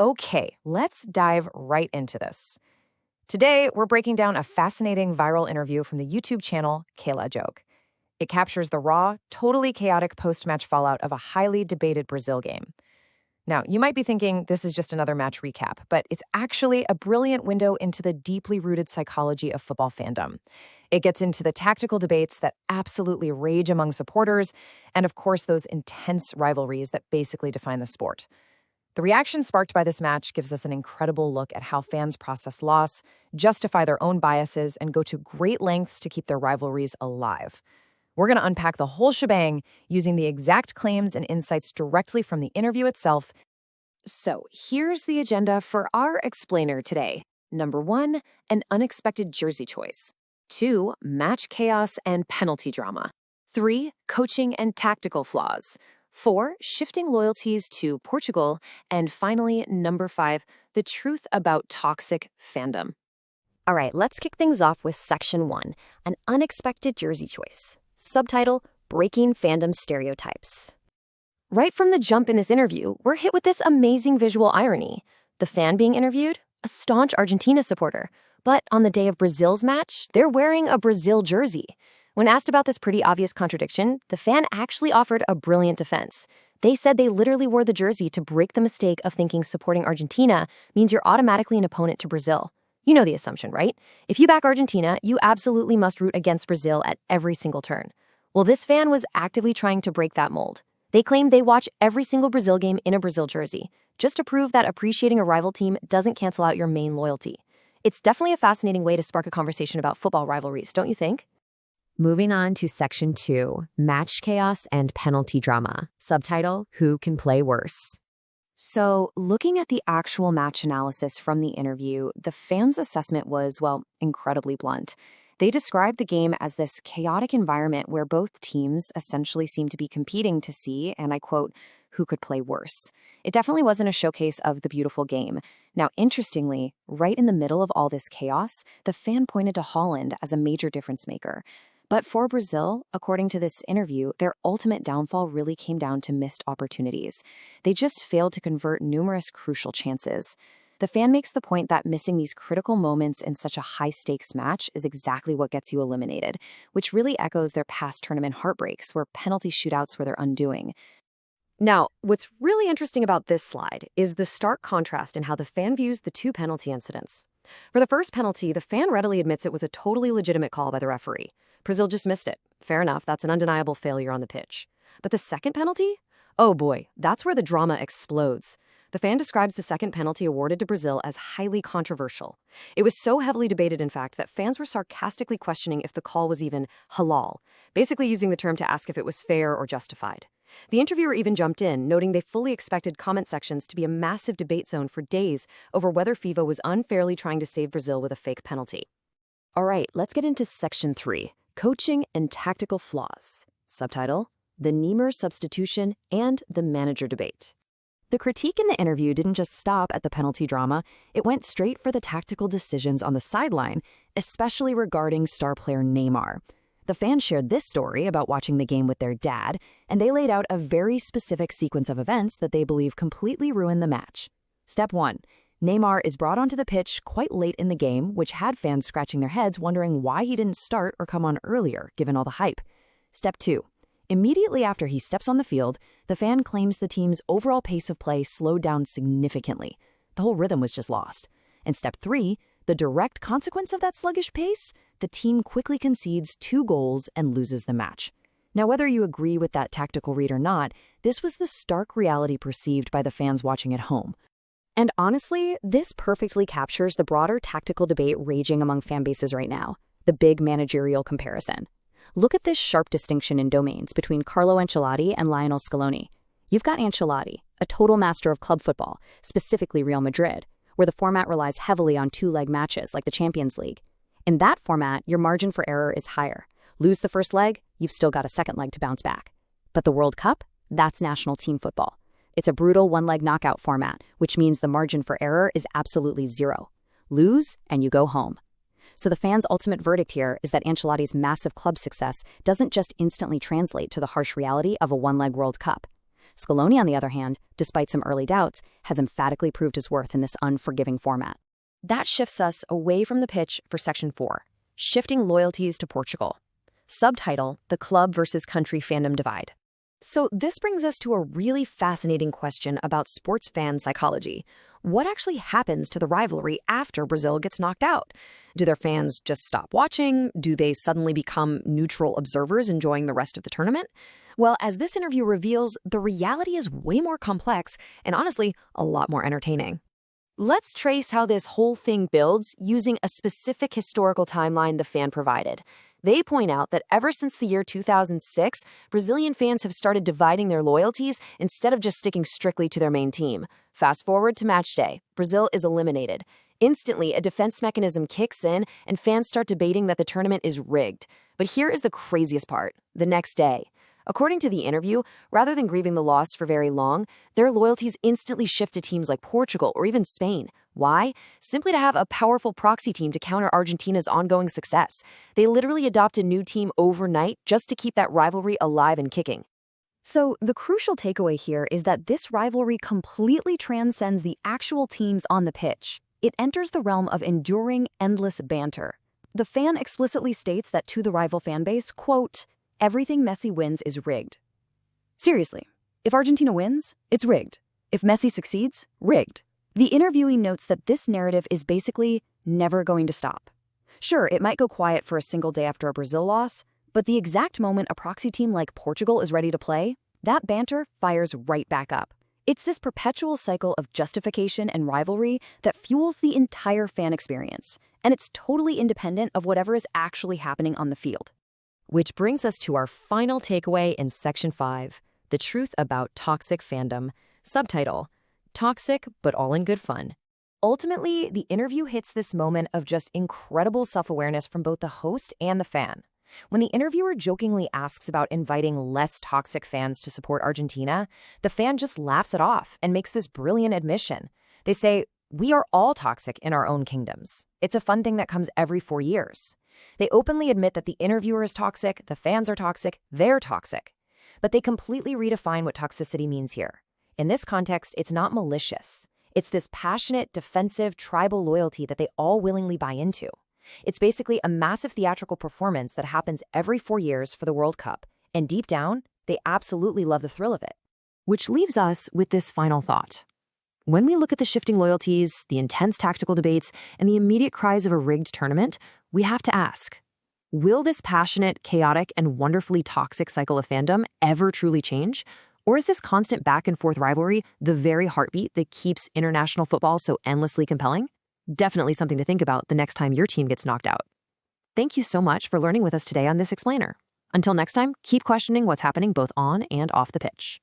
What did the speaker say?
Okay, let's dive right into this. Today, we're breaking down a fascinating viral interview from the YouTube channel Kayla Joke. It captures the raw, totally chaotic post-match fallout of a highly debated Brazil game. Now, you might be thinking this is just another match recap, but it's actually a brilliant window into the deeply rooted psychology of football fandom. It gets into the tactical debates that absolutely rage among supporters, and of course, those intense rivalries that basically define the sport. The reaction sparked by this match gives us an incredible look at how fans process loss, justify their own biases, and go to great lengths to keep their rivalries alive. We're going to unpack the whole shebang using the exact claims and insights directly from the interview itself. So here's the agenda for our explainer today. Number 1, an unexpected jersey choice. 2, match chaos and penalty drama. 3, coaching and tactical flaws. 4, shifting loyalties to Portugal. And finally, number 5, the truth about toxic fandom. All right, let's kick things off with Section 1, an unexpected jersey choice. Subtitle, Breaking Fandom Stereotypes. Right from the jump in this interview, we're hit with this amazing visual irony. The fan being interviewed, a staunch Argentina supporter. But on the day of Brazil's match, they're wearing a Brazil jersey. When asked about this pretty obvious contradiction, the fan actually offered a brilliant defense. They said they literally wore the jersey to break the mistake of thinking supporting Argentina means you're automatically an opponent to Brazil. You know the assumption, right? If you back Argentina, you absolutely must root against Brazil at every single turn. Well, this fan was actively trying to break that mold. They claimed they watch every single Brazil game in a Brazil jersey, just to prove that appreciating a rival team doesn't cancel out your main loyalty. It's definitely a fascinating way to spark a conversation about football rivalries, don't you think? Moving on to Section 2, Match Chaos and Penalty Drama. Subtitle, Who Can Play Worse? So, looking at the actual match analysis from the interview, the fans' assessment was, well, incredibly blunt. They described the game as this chaotic environment where both teams essentially seemed to be competing to see, and I quote, who could play worse. It definitely wasn't a showcase of the beautiful game. Now, interestingly, right in the middle of all this chaos, the fan pointed to Holland as a major difference maker. But for Brazil, according to this interview, their ultimate downfall really came down to missed opportunities. They just failed to convert numerous crucial chances. The fan makes the point that missing these critical moments in such a high-stakes match is exactly what gets you eliminated, which really echoes their past tournament heartbreaks, where penalty shootouts were their undoing. Now, what's really interesting about this slide is the stark contrast in how the fan views the two penalty incidents. For the first penalty, the fan readily admits it was a totally legitimate call by the referee. Brazil just missed it. Fair enough, that's an undeniable failure on the pitch. But the second penalty? Oh boy, that's where the drama explodes. The fan describes the second penalty awarded to Brazil as highly controversial. It was so heavily debated, in fact, that fans were sarcastically questioning if the call was even halal, basically using the term to ask if it was fair or justified. The interviewer even jumped in, noting they fully expected comment sections to be a massive debate zone for days over whether FIFA was unfairly trying to save Brazil with a fake penalty. All right, let's get into Section 3, Coaching and Tactical Flaws. Subtitle, The Niemer Substitution and the Manager Debate. The critique in the interview didn't just stop at the penalty drama, it went straight for the tactical decisions on the sideline, especially regarding star player Neymar. The fans shared this story about watching the game with their dad, and they laid out a very specific sequence of events that they believe completely ruined the match. Step 1. Neymar is brought onto the pitch quite late in the game, which had fans scratching their heads wondering why he didn't start or come on earlier, given all the hype. Step 2. Immediately after he steps on the field, the fan claims the team's overall pace of play slowed down significantly. The whole rhythm was just lost. And Step 3, the direct consequence of that sluggish pace, the team quickly concedes 2 goals and loses the match. Now, whether you agree with that tactical read or not, this was the stark reality perceived by the fans watching at home. And honestly, this perfectly captures the broader tactical debate raging among fan bases right now, the big managerial comparison. Look at this sharp distinction in domains between Carlo Ancelotti and Lionel Scaloni. You've got Ancelotti, a total master of club football, specifically Real Madrid, where the format relies heavily on 2-leg matches like the Champions League. In that format, your margin for error is higher. Lose the first leg, you've still got a second leg to bounce back. But the World Cup? That's national team football. It's a brutal 1-leg knockout format, which means the margin for error is absolutely 0. Lose, and you go home. So the fans' ultimate verdict here is that Ancelotti's massive club success doesn't just instantly translate to the harsh reality of a 1-leg World Cup. Scaloni, on the other hand, despite some early doubts, has emphatically proved his worth in this unforgiving format. That shifts us away from the pitch for Section 4, shifting loyalties to Portugal. Subtitle, The Club versus Country Fandom Divide. So this brings us to a really fascinating question about sports fan psychology. What actually happens to the rivalry after Brazil gets knocked out? Do their fans just stop watching? Do they suddenly become neutral observers enjoying the rest of the tournament? Well, as this interview reveals, the reality is way more complex and honestly, a lot more entertaining. Let's trace how this whole thing builds using a specific historical timeline the fan provided. They point out that ever since the year 2006, Brazilian fans have started dividing their loyalties instead of just sticking strictly to their main team. Fast forward to match day. Brazil is eliminated. Instantly, a defense mechanism kicks in and fans start debating that the tournament is rigged. But here is the craziest part. The next day. According to the interview, rather than grieving the loss for very long, their loyalties instantly shift to teams like Portugal or even Spain. Why? Simply to have a powerful proxy team to counter Argentina's ongoing success. They literally adopt a new team overnight just to keep that rivalry alive and kicking. So the crucial takeaway here is that this rivalry completely transcends the actual teams on the pitch. It enters the realm of enduring, endless banter. The fan explicitly states that to the rival fanbase, quote, "Everything Messi wins is rigged." Seriously, if Argentina wins, it's rigged. If Messi succeeds, rigged. The interviewee notes that this narrative is basically never going to stop. Sure, it might go quiet for a single day after a Brazil loss, but the exact moment a proxy team like Portugal is ready to play, that banter fires right back up. It's this perpetual cycle of justification and rivalry that fuels the entire fan experience, and it's totally independent of whatever is actually happening on the field. Which brings us to our final takeaway in Section 5, the truth about toxic fandom. Subtitle, Toxic but all in good fun. Ultimately, the interview hits this moment of just incredible self-awareness from both the host and the fan. When the interviewer jokingly asks about inviting less toxic fans to support Argentina, the fan just laughs it off and makes this brilliant admission. They say, "We are all toxic in our own kingdoms. It's a fun thing that comes every 4 years." They openly admit that the interviewer is toxic, the fans are toxic, they're toxic. But they completely redefine what toxicity means here. In this context, it's not malicious. It's this passionate, defensive, tribal loyalty that they all willingly buy into. It's basically a massive theatrical performance that happens every 4 years for the World Cup, and deep down, they absolutely love the thrill of it. Which leaves us with this final thought. When we look at the shifting loyalties, the intense tactical debates, and the immediate cries of a rigged tournament, we have to ask, will this passionate, chaotic, and wonderfully toxic cycle of fandom ever truly change? Or is this constant back-and-forth rivalry the very heartbeat that keeps international football so endlessly compelling? Definitely something to think about the next time your team gets knocked out. Thank you so much for learning with us today on This Explainer. Until next time, keep questioning what's happening both on and off the pitch.